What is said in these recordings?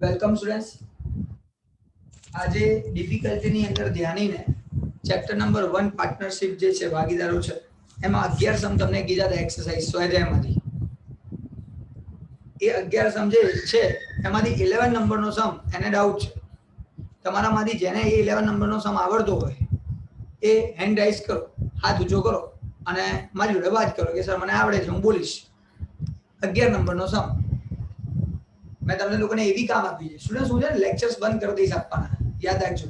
Welcome students. આજે ડિફિકલ્ટીની અંદર ધ્યાનીને chapter number 1 partnership જે છે ભાગીદારો છે એમાં 11 સમ તમને કીધા હતા એક્સરસાઇઝ સ્વાધ્યાયમાંથી. એ 11 સમ જે છે એમાંથી 11 નંબરનો સમ એને ડાઉટ છે. તમારામાંથી જેને એ 11 નંબરનો સમ આવડતો હોય એ હેન્ડ રાઇઝ કરો, હાથ ઊંચો કરો અને મારી જોડે વાત કરો કે સર મને આવડે છે, હું બોલીશ. 11 નંબરનો સમ मैं તમને લોકોને એવી કામ આપી છે સ્ટુડન્ટ, હું છે ને લેક્ચર્સ બંધ કરી દઈશ આપવાના, યાદ રાખજો.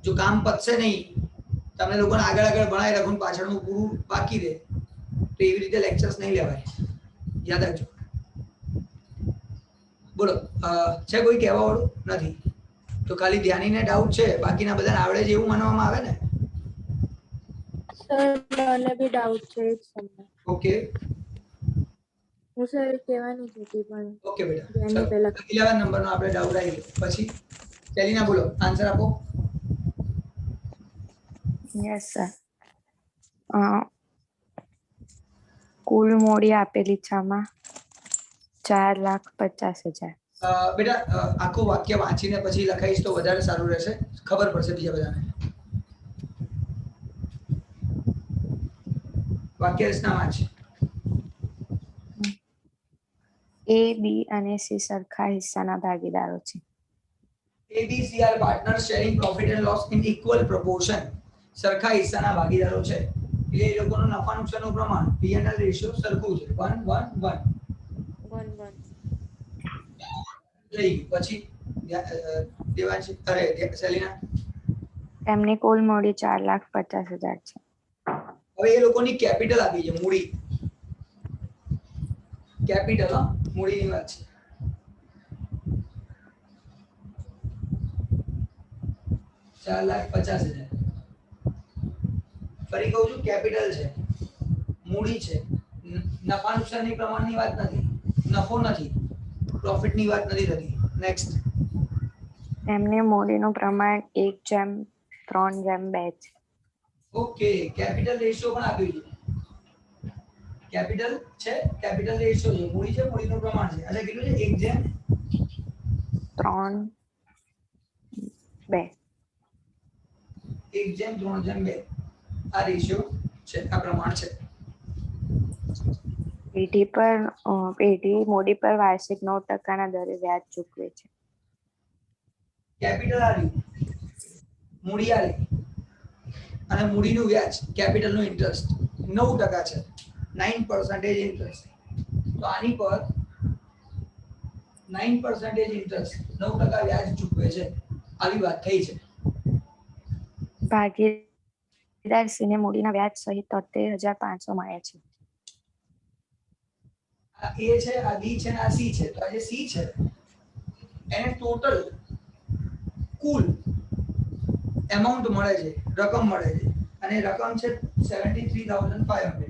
જો કામ પતશે નહીં, તમને લોકોને આગળ ભણાઈ રાખું પાછળનું પૂરું બાકી રહે તો એવી રીતે લેક્ચર્સ નહીં લેવાય, યાદ રાખજો. બોલો, છે કોઈ કહેવા વાળું નથી તો ખાલી ધ્યાનીને ડાઉટ છે, બાકીના બધાને આવડે છે એવું માનવામાં આવે ને? સર મને બી ડાઉટ છે જ તમને. ઓકે હું સર કહેવાની હતી પણ ઓકે બેટા, ધ્યાની ચલો પહેલા 11 નંબરનો આપણે ડાઉટ આવી ગયો. પછી સેલિના બોલો, આન્સર આપો. Yes sir. કુલ મૂડી આપેલી છે આમાં 4,50,000. બેટા આખું વાક્ય વાંચીને પછી લખાઈશ તો વધારે સારું રહેશે, ખબર પડશે બીજા બધાને. વાક્ય રચના વાંચ. A, B અને C સરખા હિસ્સાના ભાગીદારો છે. A, B, C are partners sharing profit and loss in equal proportion. સરખા હિસ્સાના ભાગીદારો છે એટલે એ લોકોનો નફા નુકસાનનું પ્રમાણ P&L રેશિયો સરખું છે, 1:1:1. 1:1. લઈ ગયું. પછી દેવાંશી, અરે સેલિના, તેમની કુલ મૂડી 4,50,000 છે. હવે એ લોકોની કેપિટલ આપી છે, મૂડી. કેપિટલ મૂડીની વાત છે. $4,50,000. ફરી કહું છું, કેપિટલ છે, મૂડી છે, નફા નુકસાનની પ્રમાણની વાત નથી, નફો નથી, પ્રોફિટની વાત નથી થતી. નેક્સ્ટ. તેમની મૂડીનું પ્રમાણ 1:3:2 છે. ઓકે, કેપિટલ રેશિયો પણ આપ્યું છે. કેપિટલ છે, કેપિટલ રેશિયો છે, મૂડી છે, મૂડીનું પ્રમાણ છે. એટલે કેટલું છે? 1:3:2. 1:3:2 આ રેશિયો છે, આ પ્રમાણ છે. પેઢી મૂડી પર વાર્ષિક 9% દરે વ્યાજ ચૂકવે છે. કેપિટલ આવ્યું, મૂડી આવી અને મૂડીનું વ્યાજ, કેપિટલનું ઇન્ટરેસ્ટ 9% છે, 9% ઇન્ટરેસ્ટ. તો આની પર 9% ઇન્ટરેસ્ટ, 9% વ્યાજ ચૂકવે છે, આવી વાત થઈ છે. ભાગીદાર સીને મૂડીના વ્યાજ સહિત 73,500 મળે છે. આ A છે, આ B છે, આ C છે. તો આ જે C છે એને ટોટલ કુલ એમાઉન્ટ મળે છે, રકમ મળે છે, અને રકમ છે 73,500.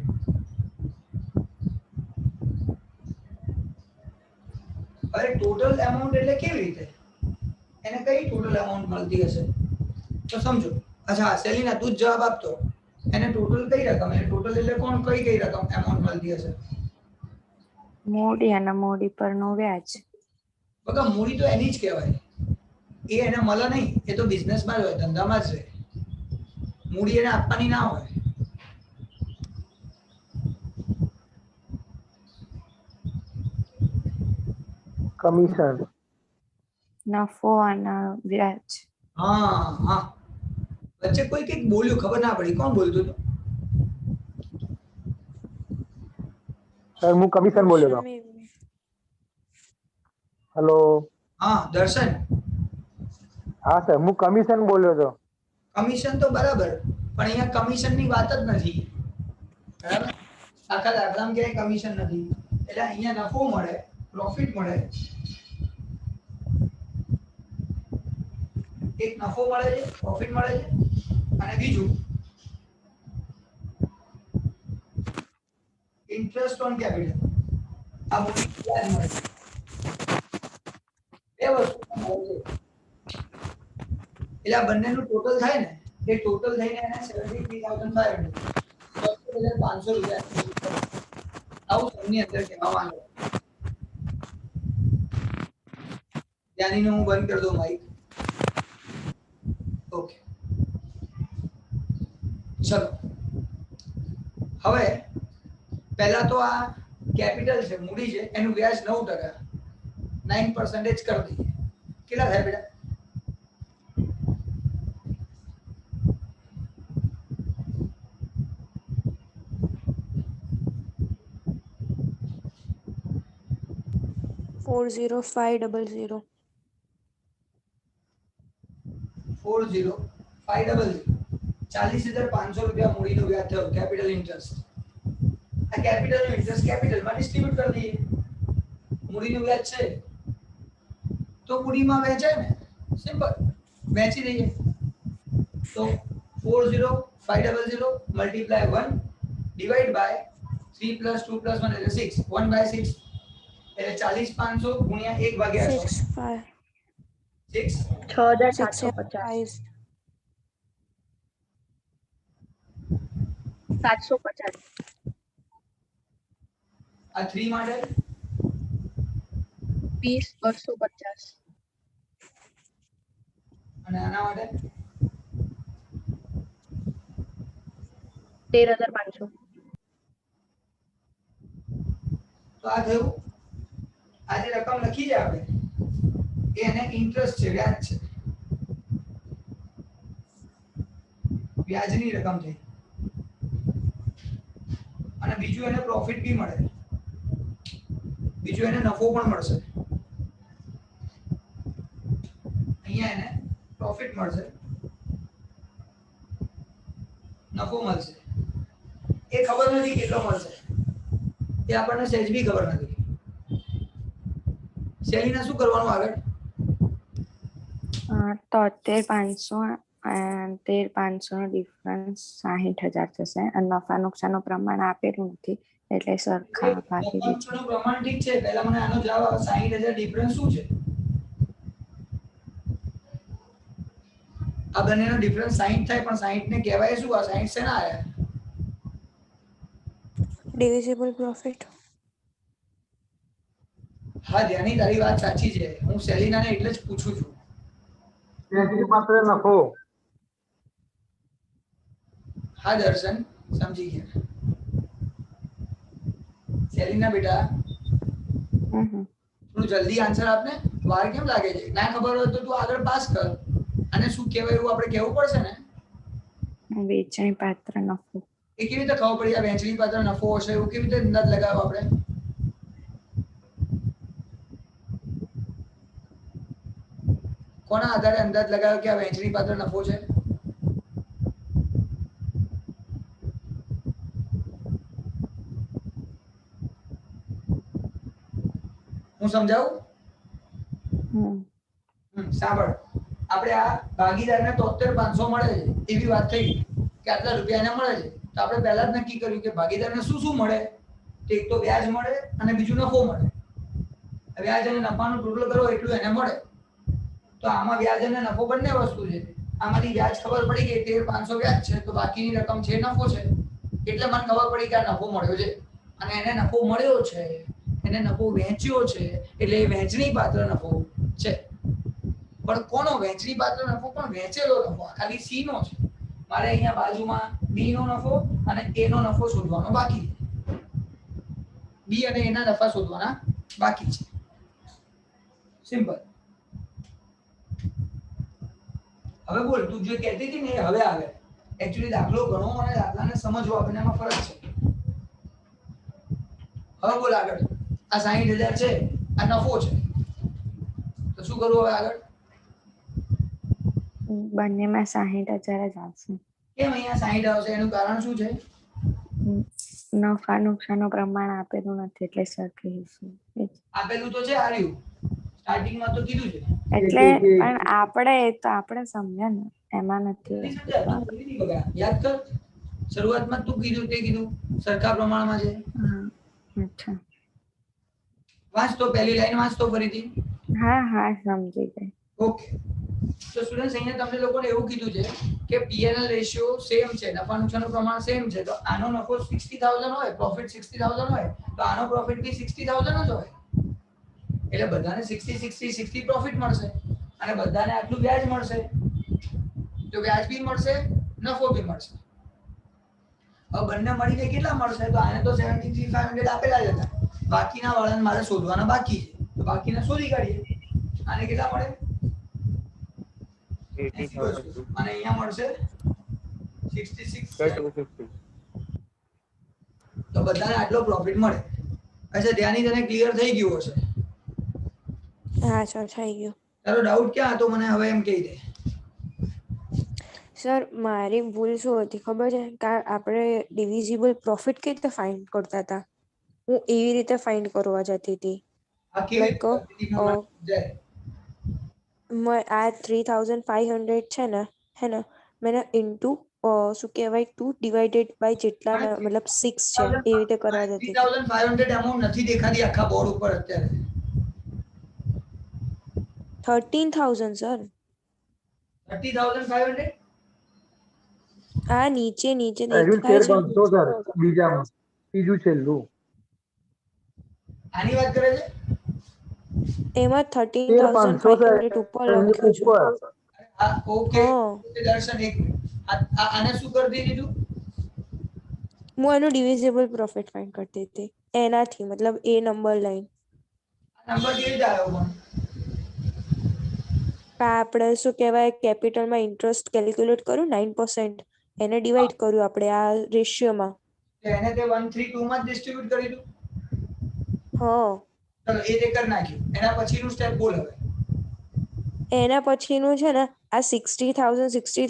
અરે ટોટલ એમાઉન્ટ એટલે કેવી રીતે? એને કઈ ટોટલ એમાઉન્ટ મળતી હશે તો સમજો. અચ્છા સેલિના, તું જ જવાબ આપતો. એને ટોટલ કઈ રકમ, એને ટોટલ એટલે કોણ, કઈ રકમ એમાઉન્ટ મળતી હશે? મૂડી અને મૂડી પરનું વ્યાજ. બકા મૂડી તો એની જ કહેવાય. એ એને મળે નહીં, એ તો બિઝનેસમાં જ હોય, ધંધામાં જ રહે. મૂડી એને આપવાની ના હોય. કમિશન, નફો અને વ્યાજ. હા, વચ્ચે કોઈ કંઈક બોલ્યું, ખબર ના પડી, કોણ બોલતું હતું? સર હું કમિશન બોલ્યો હતો. હેલો. હા દર્શન, હા સર, હું કમિશન બોલ્યો હતો. કમિશન તો બરાબર, પણ અહીંયા કમિશનની વાત જ નથી. બરાબર, આખા દાખલામાં ક્યાંય કમિશન નથી. એટલે અહીંયા નફો મળે, પ્રોફિટ મળે. એક નફો મળે છે, પ્રોફિટ મળે છે, અને બીજું ઇન્ટરેસ્ટ ઓન કેપિટલ. આ મૂડી વ્યાજ મળે છે. બે વસ્તુ મળે છે. એટલે આ બંનેનું ટોટલ થાય ને, એ ટોટલ થઈને એને 73,500 ₹72,500 આવું સમની અંદર કહેવામાં આવે. જ્ઞાનીને હું બંધ કરી દઉં માઇક. ઓકે, ચલો હવે પહેલા તો આ કેપિટલ છે, મૂડી છે, એનું વ્યાજ 9%, 9% કરી દઈએ. કેટલા થાય બેટા? $40500. 40500, 40,500 રૂપિયા મૂડીનો વ્યાજ થયો, કેપિટલ ઇન્ટરેસ્ટ. આ કેપિટલનો ઇન્ટરેસ્ટ કેપિટલમાં ડિસ્ટ્રીબ્યુટ કરી દઈએ. મૂડીનું વ્યાજ છે તો મૂડીમાં વહેંચાય ને, સિમ્પલ, વહેંચી દઈએ. તો 40500 મલ્ટીપ્લાય 1 ડિવાઈડ બાય 3 + 2 + 1 એટલે 6, 1/6 એટલે 40,500 ગુણ્યા 1/100, 6 6,750. 750. આ 3 માટે 20,250. અને આના માટે 13,500. તો આ થયું. આ જે રકમ લખી છે આપણે એ એને ઇન્ટરેસ્ટ છે, વ્યાજ છે, વ્યાજની રકમ થઈ. અને બીજું એને પ્રોફિટ બી મળે, બીજું એને નફો પણ મળશે. અહીંયા એને પ્રોફિટ મળશે, નફો મળશે. એ ખબર નથી કેટલો મળશે, એ આપણને સહેજ બી ખબર નથી. શૈલીને શું કરવાનું આગળ? 73,500 અને 13,500 નો ડિફરન્સ 60,000 થશે અને નફા નુકસાનનું પ્રમાણ આપેલું નથી એટલે સરખા ભાગી દીધું. નું પ્રમાણ ઠીક છે, પહેલા મને આનો જવાબ આવે. 60,000 ડિફરન્સ શું છે? આ બંનેનો ડિફરન્સ 60 થાય, પણ 60 ને કહેવાય શું? આ 60 શેના આયા? Divisible profit. હા ધ્યાની, તારી વાત સાચી છે. હું સેલિનાને એટલે જ પૂછું છું. વહેંચણી પાત્ર નફો. હા દર્શન, સમજી ગયા. સેલિના બેટા થોડું જલ્દી આન્સર આપને, વાર કેમ લાગે છે? ના ખબર હોય તો તું આગળ પાસ કર. અને શું કહેવાય એવું આપણે કહેવું પડશે ને. વેચણી પાત્ર નફો. એ કેવી રીતે ખબર પડી આ વહેંચણી પાત્ર નફો હશે? એવું કેવી રીતે અંદાજ લગાવો આપણે? કોના આધારે અંદાજ લગાવ્યો કે આ વહેંચણી પાત્ર નફો છે? હું સમજાવું? સાંભળ, આપણે આ ભાગીદારને 73,500 મળે છે એવી વાત થઈ કે આટલા રૂપિયા એને મળે છે, તો આપણે પહેલા જ નક્કી કર્યું કે ભાગીદારને શું શું મળે? એક તો વ્યાજ મળે અને બીજું નફો મળે. વ્યાજ અને નફાનું ટોટલ કરો એટલું એને મળે. તો આમાં વ્યાજ અને નફો બંને વસ્તુ છે. આમાંથી વ્યાજ ખબર પડી કે 13,500 વ્યાજ છે, તો બાકીની રકમ છે નફો છે. એટલે મને ખબર પડી કે આ નફો મળ્યો છે અને એને નફો મળ્યો છે, એને નફો વહેંચ્યો છે, એટલે એ વહેંચણી પાત્ર નફો છે. પણ કોનો વહેંચણી પાત્ર નફો? પણ વહેંચેલો નફો. ખાલી સી નો છે. મારે અહીંયા બાજુમાં બી નો નફો અને એ નો નફો શોધવાનો બાકી છે. બી અને એના નફા શોધવાના બાકી છે. સિમ્પલ. હવે બોલ, તું જે કહેતી હતી ને એ હવે આવે. એક્ચ્યુઅલી દાખલો ગણો અને દાખલાને સમજવો બંનેમાં ફરક છે. હવે બોલ આગળ. આ 60,000 છે, આ નફો છે, તો શું કરવું હવે આગળ? બંનેમાં 60,000 જ આવશે. કેમ અહીંયા 60 આવશે? એનું કારણ શું છે? નફા નુકસાનનું પ્રમાણ આપેલું નથી એટલે સરખી હશે. આપેલું તો છે, આર્યું સ્ટાર્ટિંગમાં તો કીધું છે. એટલે પણ આપણે સમજ્યા ને, એમાં નથી. યાદ કર, શરૂઆતમાં તું કીધું તે કીધું સરખા પ્રમાણમાં છે. અચ્છા, વાંચ તો, પહેલી લાઈન વાંચ તો ફરીથી. હા સમજી ગઈ. ઓકે, તો સ્ટુડન્ટ્સ અહીંયા તમને લોકોને એવું કીધું છે કે P&L રેશિયો સેમ છે, નફા નુકસાનનું પ્રમાણ સેમ છે. તો આનો નફો 60,000 હોય, પ્રોફિટ 60,000 હોય, તો આનો પ્રોફિટ બી 60,000 જ હોય. એટલે બધાને 60 પ્રોફિટ મળશે અને બધાને આટલું વ્યાજ મળશે, તો વ્યાજ બી મળશે, નફો બી મળશે. હવે બંને મળીને કેટલા મળશે? તો આને તો 73,500 આપેલા જ હતા, બાકીના વાળાને મારે શોધવાના બાકી છે, તો બાકીના શોધી કાઢીએ. આને કેટલા મળે? 80,000 અને અહીંયા મળશે 66. તો બધાને આટલો પ્રોફિટ મળે. અચ્છા, ત્યાંની તને ક્લિયર થઈ ગયું હશે. હા સર થઈ ગયું. તારો ડાઉટ ક્યાં હતો મને હવે એમ કહી દે. સર મારી ભૂલ શું હતી ખબર છે? આપણે ડિવિઝિબલ પ્રોફિટ કઈ રીતે ફાઇન્ડ કરતા હતા, હું એવી રીતે ફાઇન્ડ કરવા જતી હતી. આ કેવી લાઈક રીતે કરતી હતી? મને સમજાય. આ 3,500 છે ને, હે ને, મેં ઇન્ટુ શું કહેવાય 2 ડિવાઇડેડ બાય જેટલા મતલબ 6 છે એ રીતે કરવા જતી હતી. 3,500 અમાઉન્ટ નથી દેખાતી આખા બોર્ડ ઉપર અત્યારે. 13,000 સર. 30,500 આ નીચે નીચે હજુ દેખાય છે. 13,500 સર, બીજામાં ત્રીજું છેલ્લું. આની વાત કરે છે? એમાં 13,500 13,500 ઉપર એની લખ્યું છે. ઉપર. હા, ઓકે. હા, દર્શન એક મિનિટ. આને શું કરતી હતી તું? હું એનું ડિવિઝિબલ પ્રોફિટ ફાઇન્ડ કરતી હતી એનાથી, મતલબ એ નંબર લાઈન. આ નંબર કેવી રીતે આવ્યો પણ? આપણે શું કહેવાય કેપિટલમાં ઇન્ટરેસ્ટ કેલ્ક્યુલેટ કર્યું 9%, એને ડિવાઈડ કર્યું આપણે આ રેશિયોમાં. એને તે 132 માં જ ડિસ્ટ્રીબ્યુટ કરી દીધું. હા, ચલો એ તે કરી નાખ્યું. એના પછીનું સ્ટેપ બોલ હવે. એના પછીનું છે ને આ 60,000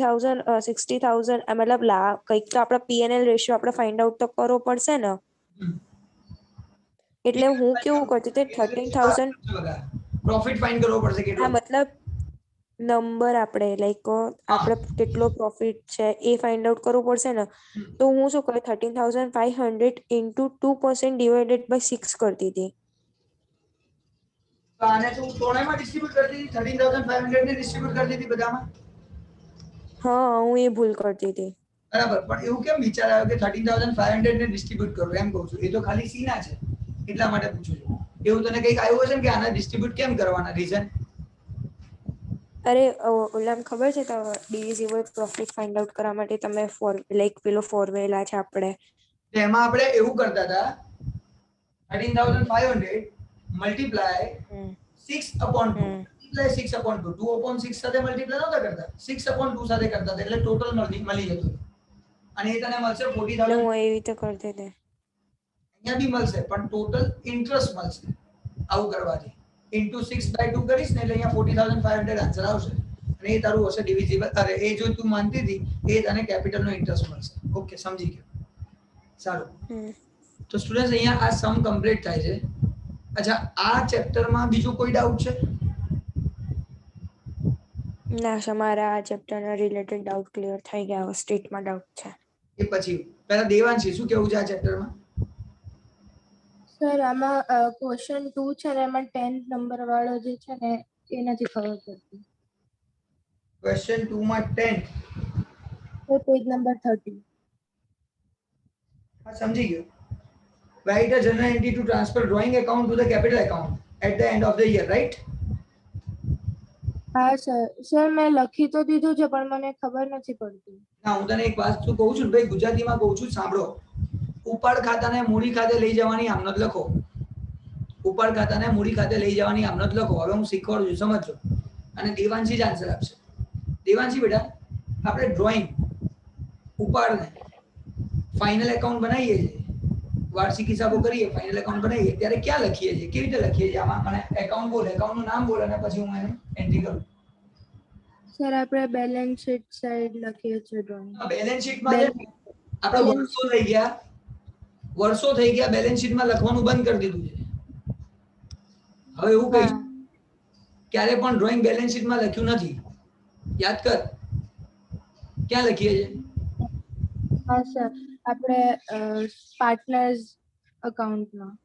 મતલબ કંઈક તો આપણા પીએનએલ રેશિયો આપણે ફાઇન્ડ આઉટ તો કરવો પડશે ને. એટલે હું કેવું કરતી હતી 13,000. પ્રોફિટ ફાઇન્ડ કરવો પડશે કેટલો. હા, મતલબ નંબર આપણે લાઈક આપણે કેટલો પ્રોફિટ છે એ ફાઇન્ડ આઉટ કરવું પડશે ને. તો હું શું કરું 13,500 ઇન્ટુ 2% ડિવાઇડેડ બાય 6 કરતી હતી. તો આને તું ત્રણેયમાં ડિસ્ટ્રીબ્યુટ કરતી હતી? 13,500 ને ડિસ્ટ્રીબ્યુટ કરતી હતી બધામાં? હા, હું એ ભૂલ કરતી હતી. બરાબર, પણ એવું કેમ વિચાર આવ્યો કે 13,500 ને ડિસ્ટ્રીબ્યુટ કરો? એમ કહું છું, એ તો ખાલી સી ના છે, એટલા માટે પૂછું છું. એવું તને કંઈક આવ્યું હશે ને કે આને ડિસ્ટ્રીબ્યુટ કેમ કરવાના? રીઝન? અરે ઓલામ ખબર છે તો ડિવિઝિબલ પ્રોફિટ ફાઇન્ડ આઉટ કરવા માટે તમે લાઈક પેલો ફોર્મ્યુલા છે આપણે. એમાં આપણે એવું કરતા હતા 13,500 મલ્ટીપ્લાય 6/2 મલ્ટીપ્લાય 6/2 2/6 સાથે મલ્ટીપ્લાય નહોતા કરતા, 6/2 સાથે કરતા હતા, એટલે ટોટલ મળી જતું. અને એ તને મળશે 40,000. એટલે હું એવી રીતે કરતી હતી. અહીંયા બી મળશે પણ ટોટલ ઇન્ટરેસ્ટ મળશે આવું કરવાથી. ઇન્ટુ 6/2 કરીશ ને એટલે અહીંયા 40,500 આન્સર આવશે. અને એ તારું હશે ડિવિઝિબલ. અરે એ જો તું માનતી હતી એ તને કેપિટલનો ઇન્ટરેસ્ટ મળશે. ઓકે, સમજી ગયો. સારું. તો સ્ટુડન્ટ્સ અહીંયા આ સમ કમ્પ્લીટ થાય છે. અચ્છા, આ ચેપ્ટરમાં બીજું કોઈ ડાઉટ છે? ના સર, મારા આ ચેપ્ટરના રિલેટેડ ડાઉટ ક્લિયર થઈ ગયા. હવે સ્ટેટમાં ડાઉટ છે. એ પછી પહેલા દેવાંશી શું કેવું છે આ ચેપ્ટરમાં? સર આમાં ક્વેશ્ચન 2 છે ને એમાં 10 નંબર વાળો જે છે ને એ નથી ખબર પડતી. ક્વેશ્ચન 2 માં 10. તો પેજ નંબર 30. હા, સમજી ગયો. Write a journal entry to transfer drawing account to the capital account at the end of the year, right? હા સર મેં લખી તો દીધું છે પણ મને ખબર નથી પડતી. ના, હું તને એક વાત કહું છું ભાઈ, ગુજરાતીમાં કહું છું, સાંભળો. ઉપાડ ખાતાને મૂડી ખાતે લઈ જવાની આમનોંધ લખો. ઉપાડ ખાતાને મૂડી ખાતે લઈ જવાની આમનોંધ લખો. હવે હું શીખવાડું છું, સમજો. અને દેવાંશી જ આન્સર આપશે. દેવાંશી બેટા, આપણે ડ્રોઈંગ ઉપાડને ફાઇનલ એકાઉન્ટ બનાવીએ છીએ, વાર્ષિક હિસાબો કરીએ, ફાઇનલ એકાઉન્ટ બનાવીએ ત્યારે ક્યાં લખીએ છીએ? કેવી રીતે લખીએ છીએ? આમાં મને એકાઉન્ટ બોલ, એકાઉન્ટનું નામ બોલ અને પછી હું એને એન્ટ્રી કરું. સર આપણે બેલેન્સ શીટ સાઈડ લખીએ છીએ ડ્રોઈંગ. બેલેન્સ શીટમાં આપણે વર્ષો થઈ ગયા બેલેન્સ શીટમાં લખવાનું બંધ કરી દીધું છે. હવે એવું કહીશ ક્યારે પણ ડ્રોઈંગ બેલેન્સ શીટમાં લખ્યું નથી. યાદ કર ક્યાં લખીએ છીએ? હા સર, આપણે પાર્ટનર્સ અકાઉન્ટમાં.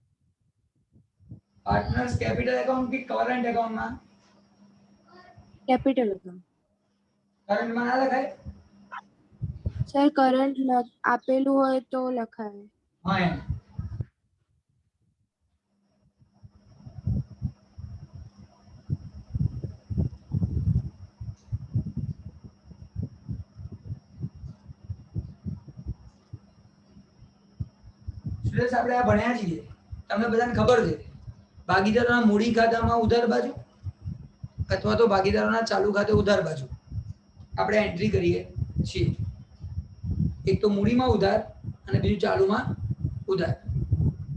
પાર્ટનર્સ કેપિટલ એકાઉન્ટ કે કરંટ એકાઉન્ટમાં? Capital account. કરંટમાં ના લખાય? સર કરંટ આપેલું હોય તો લખાય. હા, એમ. સ્ટુડન્ટ્સ આપણે આ ભણ્યા છીએ, તમને બધાને ખબર છે ભાગીદારોના મૂડી ખાતામાં ઉધાર બાજુ અથવા તો ભાગીદારોના ચાલુ ખાતે ઉધાર બાજુ આપણે એન્ટ્રી કરીએ છીએ. એક તો મૂડીમાં ઉધાર અને બીજું ચાલુમાં ઉધાર.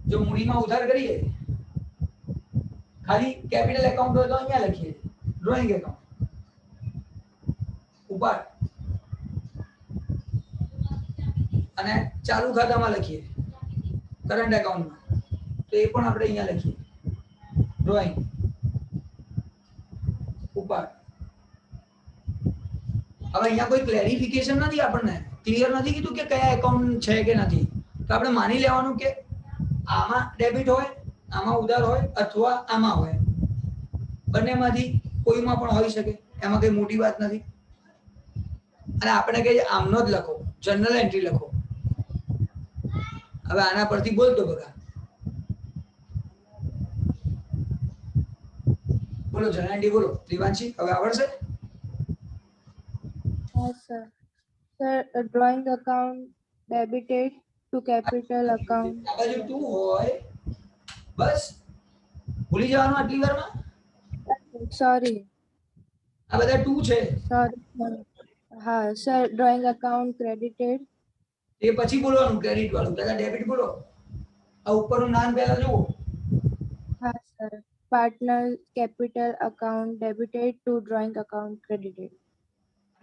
જો મૂડીમાં ઉધાર કરીએ ખાલી કેપિટલ એકાઉન્ટ હોય તો અહીંયા લખીએ ડ્રોઈંગ એકાઉન્ટ ઉપાડ અને ચાલુ ખાતામાં લખીએ કરંટ એકાઉન્ટમાં તો એ પણ આપણે અહીંયા લખીએ ડ્રોઈંગ ઉપાડ. હવે અહીંયા કોઈ ક્લેરિફિકેશન નથી, આપણને ક્લિયર નથી કીધું કે કયા એકાઉન્ટ છે કે નથી, તો આપણે માની લેવાનું કે આમાં ડેબિટ હોય, આમાં ઉધાર હોય અથવા આમાં હોય, બંનેમાંથી કોઈમાં પણ હોઈ શકે, એમાં કઈ મોટી વાત નથી. અને આપણે કહીએ આમનો જ લખો, જનરલ એન્ટ્રી લખો. હવે આના પરથી બોલતો બગા બોલો, જનરલ એન્ટ્રી બોલો દિવાંશી, હવે આવડશે? Yes, sir. Sir, a drawing account debited to capital account. આ બાજુ 2 હોય બસ ભૂલી જવાનું આટલી વારમાં. Sorry, આ બધા 2 છે sorry. हाँ, sir, drawing account credited. એ પછી બોલવાનું ક્રેડિટ વાળું, પહેલા ડેબિટ બોલો. આ ઉપરનું નામ પહેલા જુઓ. हाँ, sir. Partner capital account debited to drawing account credited.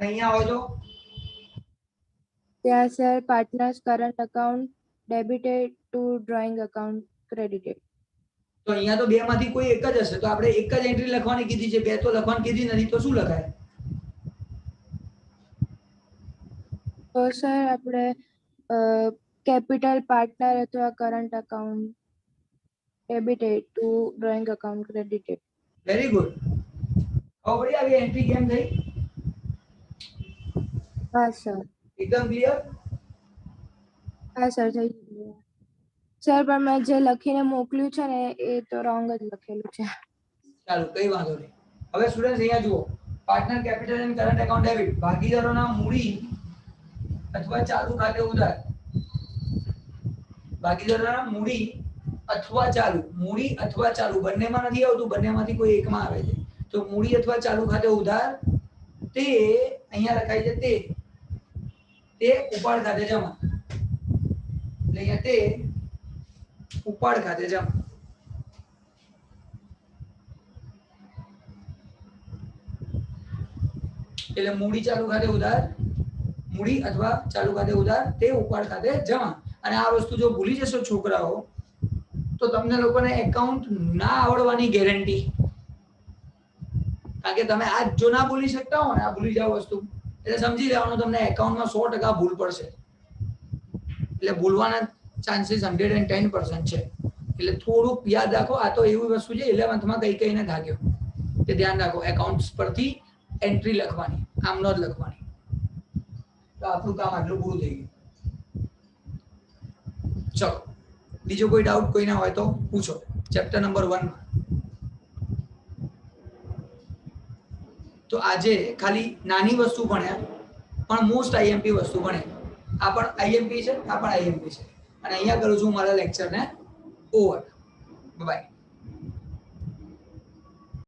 અને અહીંયા હોય તો ત્યાં sir, partner's current account debited to drawing account credited. તો અહીંયા તો બે માંથી કોઈ એક જ હશે, તો આપણે એક જ એન્ટ્રી લખવાની કીધી છે, બે તો લખવાની કીધી નથી, તો શું લખાય? તો સર આપણે કેપિટલ પાર્ટનર અથવા current account debited to drawing account credited. Very good. હવે પડી આવી એન્ટ્રી કેમ થઈ? હા સર, એકદમ ક્લિયર? હા સર થઈ ગયું. સર પણ મેં જે લખીને મોકલ્યું છે ને એ તો રોંગ જ લખેલું છે. ચાલો કઈ વાંધો નહીં. હવે સ્ટુડન્ટ્સ અહીંયા જુઓ, partner capital and current account debit, ભાગીદારોના મૂડી અથવા ચાલુ ખાતે ઉધાર. ભાગીદારોના મૂડી અથવા ચાલુ, મૂડી અથવા ચાલુ બંનેમાં નથી આવતું, બંનેમાંથી કોઈ એકમાં આવે છે. તો મૂડી અથવા ચાલુ ખાતે ઉધાર તે અહીંયા લખાય છે તે ઉપાડ ખાતે જમા. એટલે અહીંયા તે ઉપાડ ખાતે જમા. એટલે મૂડી ચાલુ ખાતે ઉધાર, મૂડી અથવા ચાલુ ખાતે ઉધાર તે ઉપાડ ખાતે જમા. અને આ વસ્તુ જો ભૂલી જશો છોકરાઓ તો તમને લોકોને એકાઉન્ટ ના આવડવાની ગેરંટી, કારણ કે તમે આ જો ના બોલી શકતા હો ને, આ ભૂલી જાવ વસ્તુ, એટલે સમજી લેવાનું તમને એકાઉન્ટમાં 100% ભૂલ પડશે. એટલે ભૂલવાના ચાન્સીસ 110% છે. એટલે થોડુંક યાદ રાખો, આ તો એવી વસ્તુ છે 11th માં કઈ કઈને ભાગ્યો, તે ધ્યાન રાખો. એકાઉન્ટ્સ પરથી એન્ટ્રી લખવાની, આમ ન જ લખવાની. તો આપણું કામ આટલું પૂરું થઈ ગયું. ચલો, બીજો કોઈ ડાઉટ કોઈના હોય તો પૂછો. ચેપ્ટર નંબર 1 માં તો આજે ખાલી નાની વસ્તુ ભણ્યા, પણ મોસ્ટ આઈએમપી વસ્તુ ભણ્યા. આ પણ આઈએમપી છે, આ પણ આઈએમપી છે. અને અહીંયા કરું છું મારા લેક્ચરને ઓવર. બાય.